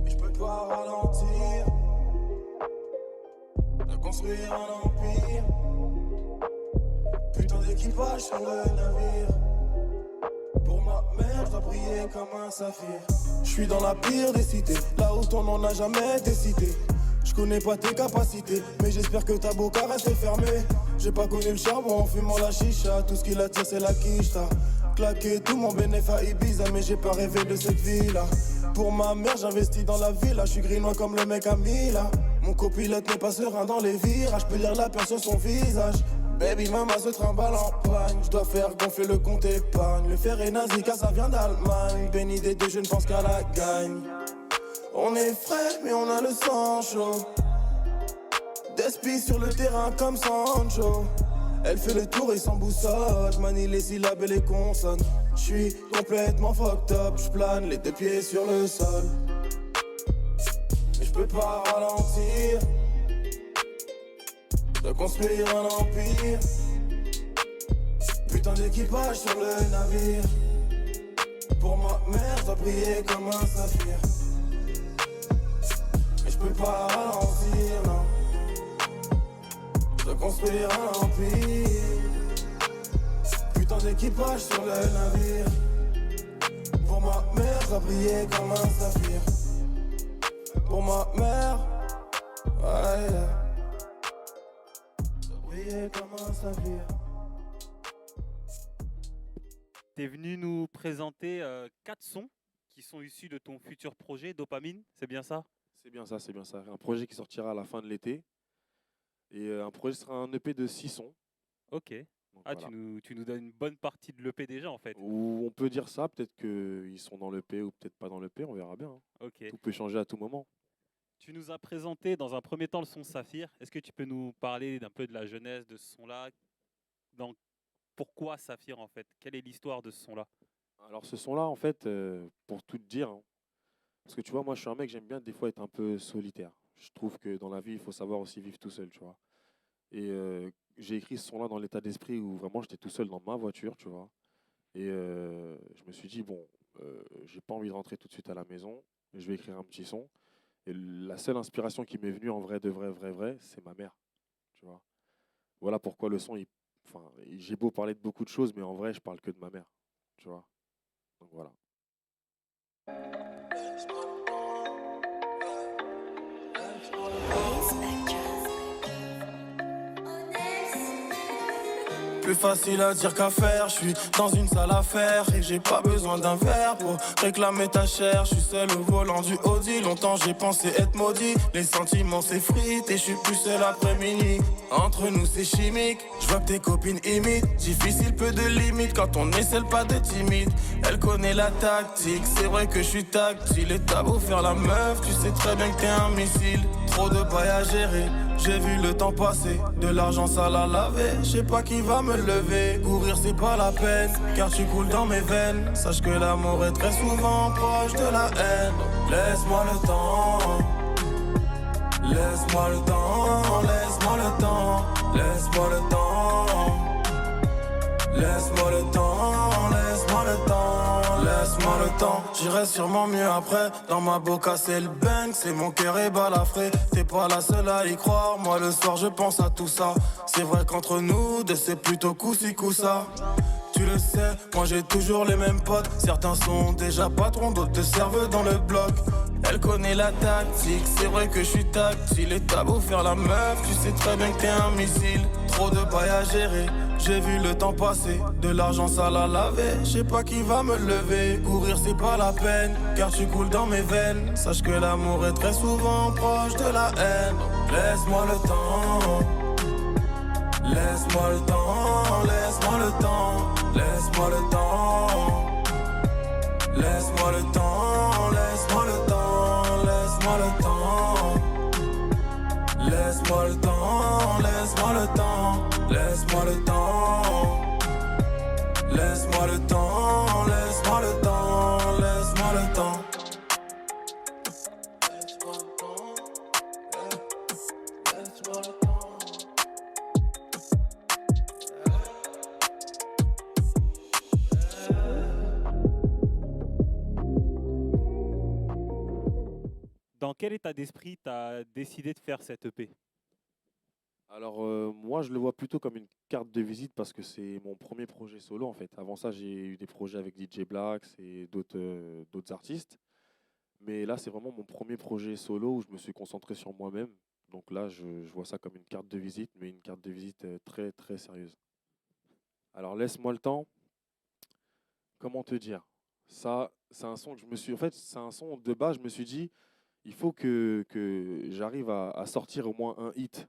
Mais je peux pas ralentir, de construire un empire. Putain d'équipage sur le navire. Pour ma mère, je dois briller comme un saphir. Je suis dans la pire des cités, là où ton nom n'a jamais décidé. Je connais pas tes capacités, mais j'espère que ta boca reste fermée. J'ai pas connu le charbon en fumant la chicha. Tout ce qui l'attire c'est la quiche. T'as claqué tout mon bénéfice à Ibiza, mais j'ai pas rêvé de cette vie-là. Pour ma mère j'investis dans la villa. Je suis grinois comme le mec à Mila. Mon copilote n'est pas serein dans les virages. Je peux lire la peur sur son visage. Baby mama se trimballe en pagne. Je dois faire gonfler le compte épargne. Le fer est nazi car ça vient d'Allemagne. Béni des deux je ne pense qu'à la gagne. On est frais mais on a le sang chaud. Despi sur le terrain comme Sancho. Elle fait le tour et sans boussole. Manie les syllabes et les consonnes. J'suis complètement fucked up. J'plane les deux pieds sur le sol. Mais j'peux pas ralentir, de construire un empire. Putain d'équipage sur le navire. Pour ma mère, je dois briller comme un saphir. Mais je peux pas ralentir, non. De construire un empire. Putain d'équipage sur le navire. Pour ma mère, je dois briller comme un saphir. Pour ma mère, ouais. Comme un saphir. T'es venu nous présenter 4 sons qui sont issus de ton futur projet Dopamine, c'est bien ça? C'est bien ça, c'est bien ça. Un projet qui sortira à la fin de l'été. Et un projet sera un EP de 6 sons. Ok. Donc, Ah, voilà. tu nous donnes une bonne partie de l'EP déjà en fait. Ou on peut dire ça, peut-être qu'ils sont dans l'EP ou peut-être pas dans l'EP, on verra bien. Hein. Ok. Tout peut changer à tout moment. Tu nous as présenté dans un premier temps le son Saphir. Est-ce que tu peux nous parler d'un peu de la genèse de ce son-là? Pourquoi Saphir en fait? Quelle est l'histoire de ce son-là? Alors ce son-là, en fait, pour tout te dire, hein, parce que tu vois, moi je suis un mec, j'aime bien des fois être un peu solitaire. Je trouve que dans la vie, il faut savoir aussi vivre tout seul, tu vois. Et j'ai écrit ce son-là dans l'état d'esprit où vraiment j'étais tout seul dans ma voiture, tu vois. Et je me suis dit, bon, j'ai pas envie de rentrer tout de suite à la maison, je vais écrire un petit son. Et la seule inspiration qui m'est venue en vrai, de vrai, c'est ma mère, tu vois. Voilà pourquoi le son, j'ai beau parler de beaucoup de choses, mais en vrai, je parle que de ma mère, tu vois. Donc voilà. Plus facile à dire qu'à faire, je suis dans une salle à faire et j'ai pas besoin d'un verre pour réclamer ta chair. Je suis seul au volant du Audi, longtemps j'ai pensé être maudit. Les sentiments s'effritent et je suis plus seul après minuit. Entre nous c'est chimique, je vois que tes copines imitent. Difficile, peu de limites quand on essaie pas de timide. Elle connaît la tactique, c'est vrai que je suis tactile. Et t'as beau faire la meuf, tu sais très bien que t'es un missile. Trop de bails à gérer, j'ai vu le temps passer. De l'argent sale à laver, je sais pas qui va me lever. Courir c'est pas la peine, car tu coules dans mes veines. Sache que l'amour est très souvent proche de la haine. Laisse-moi le temps, laisse-moi le temps, laisse-moi le temps, laisse-moi le temps, laisse-moi le temps, laisse-moi le temps, laisse-moi le temps. J'irai sûrement mieux après. Dans ma boca c'est le bang, c'est mon cœur est balafré. T'es pas la seule à y croire, moi le soir je pense à tout ça. C'est vrai qu'entre nous deux c'est plutôt coup-ci coup-ça. Tu le sais, moi j'ai toujours les mêmes potes. Certains sont déjà patrons, d'autres te servent dans le bloc. Elle connaît la tactique, c'est vrai que je suis tactile. Et t'as beau faire la meuf, tu sais très bien que t'es un missile. Trop de bails à gérer, j'ai vu le temps passer. De l'argent sale à laver, je sais pas qui va me lever. Courir c'est pas la peine, car tu coules dans mes veines. Sache que l'amour est très souvent proche de la haine. Laisse-moi le temps, laisse-moi le temps, laisse-moi le temps, laisse-moi le temps, laisse-moi le temps, laisse-moi le temps, laisse-moi le temps, laisse-moi le temps, laisse-moi le temps, laisse-moi le temps, laisse-moi le temps, laisse-moi le temps, laisse-moi le quel état d'esprit tu as décidé de faire cette EP? Alors, moi, je le vois plutôt comme une carte de visite parce que c'est mon premier projet solo, en fait. Avant ça, j'ai eu des projets avec DJ Blacks et d'autres artistes. Mais là, c'est vraiment mon premier projet solo où je me suis concentré sur moi-même. Donc là, je vois ça comme une carte de visite, mais une carte de visite très, très sérieuse. Alors, laisse-moi le temps. Comment te dire? Ça, c'est un son que je me suis... En fait, c'est un son de base, je me suis dit, il faut que j'arrive à sortir au moins un hit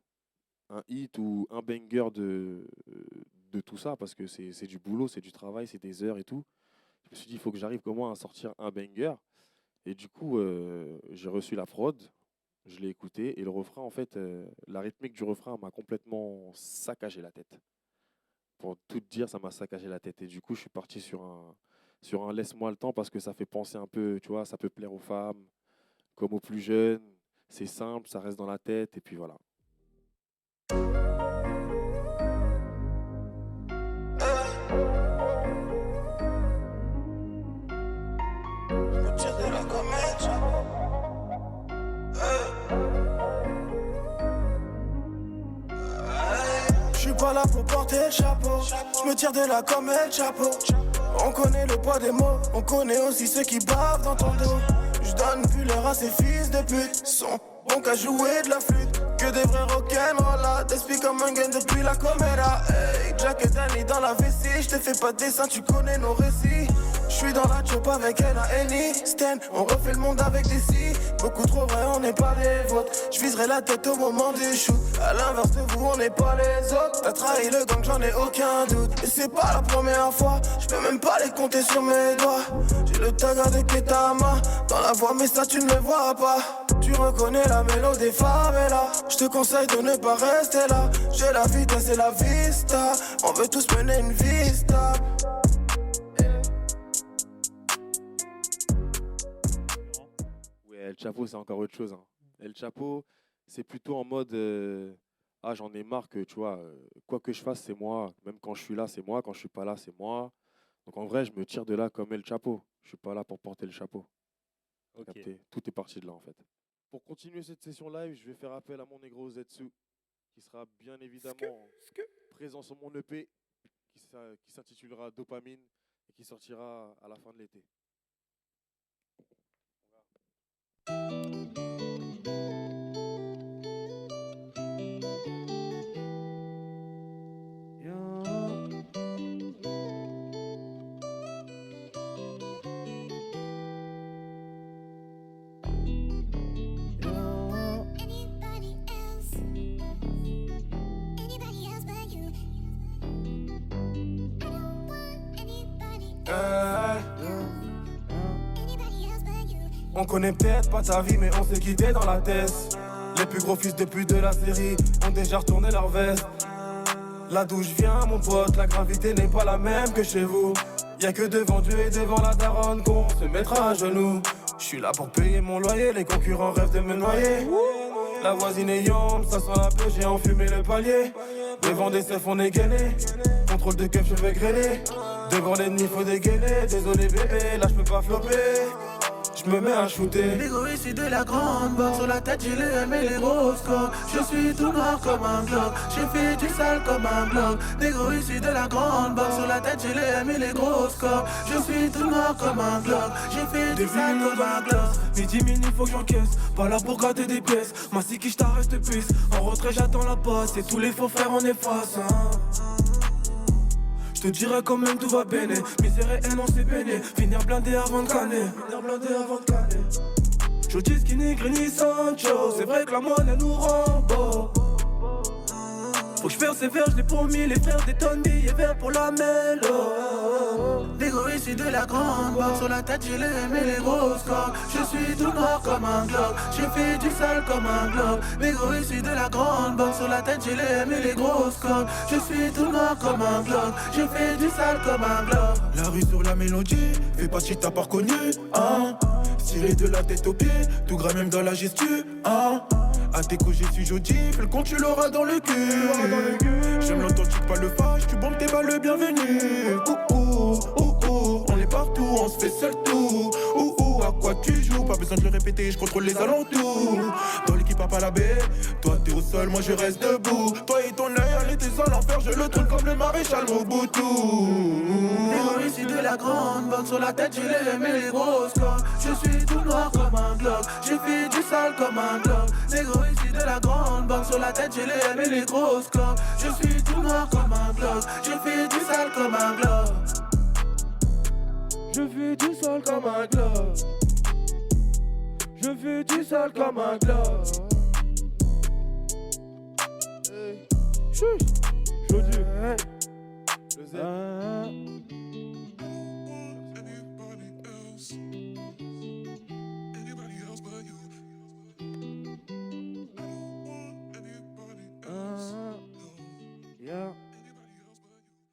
ou un banger de tout ça, parce que c'est du boulot, c'est du travail, c'est des heures et tout. Je me suis dit, il faut que j'arrive au moins à sortir un banger. Et du coup, j'ai reçu la prod, je l'ai écouté, et le refrain, en fait, la rythmique du refrain m'a complètement saccagé la tête. Pour tout te dire, ça m'a saccagé la tête. Et du coup, je suis parti sur un laisse-moi le temps, parce que ça fait penser un peu, tu vois, ça peut plaire aux femmes, comme aux plus jeunes. C'est simple, ça reste dans la tête, et puis voilà. Je suis pas là pour porter le chapeau, je me tire de là comme El Chapo. On connaît le poids des mots, on connaît aussi ceux qui bavent dans ton dos. Je donne plus l'air à ces fils de pute, sont bons qu'à jouer de la flûte. Que des vrais rock'n'roll, d'esprit comme un gun depuis la coméra. Hey, Jack et Danny dans la vessie, je te fais pas de dessin, tu connais nos récits. Je suis dans la chop avec N.A.N.I. Stan, on refait le monde avec des si. Beaucoup trop vrai, on n'est pas les vôtres. Je viserai la tête au moment du shoot. À l'inverse de vous, on n'est pas les autres. T'as trahi le gang, j'en ai aucun doute. Et c'est pas la première fois, je peux même pas les compter sur mes doigts. J'ai le taga de Ketama dans la voix, mais ça tu ne le vois pas. Tu reconnais la mélodie des favelas. Je te conseille de ne pas rester là. J'ai la vitesse et la vista. On veut tous mener une vie stable. El Chapo, c'est encore autre chose, hein. El Chapo, c'est plutôt en mode ah, j'en ai marre que, tu vois, quoi que je fasse, c'est moi. Même quand je suis là, c'est moi. Quand je suis pas là, c'est moi. Donc en vrai, je me tire de là comme El Chapo. Je suis pas là pour porter le chapeau. Ok. Tout est parti de là, en fait. Pour continuer cette session live, je vais faire appel à mon négro Zetsu, qui sera bien évidemment présent sur mon EP, qui s'intitulera Dopamine et qui sortira à la fin de l'été. On connaît peut-être pas ta vie, mais on s'est quitté dans la tête. Les plus gros fils de pute de la série ont déjà retourné leur veste. Là d'où je viens, mon pote, la gravité n'est pas la même que chez vous. Y'a que devant Dieu et devant la daronne qu'on se mettra à genoux. Je suis là pour payer mon loyer, les concurrents rêvent de me noyer. La voisine est yombe, ça sent la peu, j'ai enfumé le palier. Devant des seufs on est gainé, contrôle de keuf, je vais grêler. Devant l'ennemi faut dégainer, désolé bébé, là je peux pas flopper. Je me mets à shooter. L'égoïste c'est de la grande boxe. Sur la tête j'ai les M et les grosses corps. Je suis tout noir comme un bloc. J'ai fait du sale comme un bloc. L'égoïste c'est de la grande boxe. Sur la tête j'ai les M et les grosses corps. Je suis tout noir comme un bloc. J'ai fait du sale comme un bloc. Mes 10 000 il faut que j'encaisse. Pas là pour gratter des pièces. Ma si qui je t'arrête plus. En retrait j'attends la passe. Et tous les faux frères on efface Je te dirais quand même tout va béné. Misère et haine on s'est béné. Finir blindé avant de canner. Je dis skinny, Grini, Sancho. C'est vrai que la monnaie nous rend beau. Faut que je fasse ces vers, je l'ai promis. Les frères des tonnes, billets verts pour la mélo. L'égoïste c'est de la grande boxe. Sur la tête j'ai les M et les grosses corps. Je suis tout noir comme un globe. J'ai fait du sale comme un globe. L'égoïste c'est de la grande boxe. Sur la tête j'ai les M et les grosses cordes. Je suis tout noir comme un globe. J'ai fait du sale comme un globe. La rue sur la mélodie, fais pas si t'as pas reconnu, hein. Stylé de la tête aux pieds, tout gras même dans la gestu, hein. À tes coups j'ai su jodi, fais le compte tu l'auras dans le cul. J'aime l'authentique pas le fâche, tu bombes tes balles le bienvenu. Coucou, on est partout, on se fait seul tout. À quoi Tu joues, pas besoin de le répéter, je contrôle les alentours. Dans l'équipe à pas la baie, toi t'es au sol, moi je reste debout. Toi et ton œil, allez t'es en enfer, je le trône comme le maréchal Mobutu. Négro ici de la grande boxe, sur la tête j'ai les M et les grosses cornes. Je suis tout noir comme un globe, j'ai fait du sale comme un globe. Négro ici de la grande boxe, sur la tête j'ai les M et les grosses cornes. Je suis tout noir comme un globe, j'ai fait du sale comme un globe. Je fais du sale comme un globe. Je fais du sale comme un globe. Jodi. Le Z.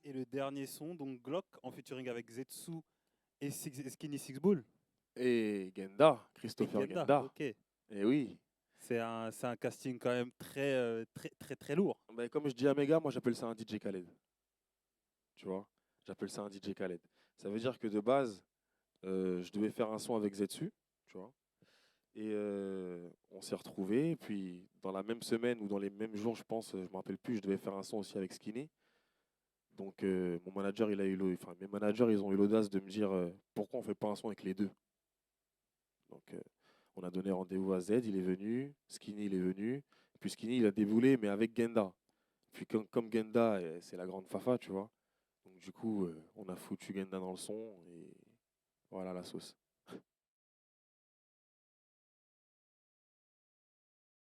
Et le dernier son, donc Glock, en featuring avec Zetsu et Skinny Six Bull. Et Genda, Christopher Et Genda. ok. Et oui. C'est un casting quand même très lourd. Bah, comme je dis à mes gars, moi j'appelle ça un DJ Khaled. Tu vois, j'appelle ça un DJ Khaled. Ça veut dire que de base, je devais faire un son avec Zetsu, tu vois. Et on s'est retrouvés. Et puis dans la même semaine ou dans les mêmes jours, je pense, je me rappelle plus, je devais faire un son aussi avec Skinny. Donc mon manager, mes managers, ils ont eu l'audace de me dire pourquoi on fait pas un son avec les deux. Donc on a donné rendez-vous à Z, il est venu, Skinny il est venu, et puis Skinny il a déboulé mais avec Genda. Puis comme Genda c'est la grande fafa, tu vois. Donc du coup on a foutu Genda dans le son et voilà la sauce.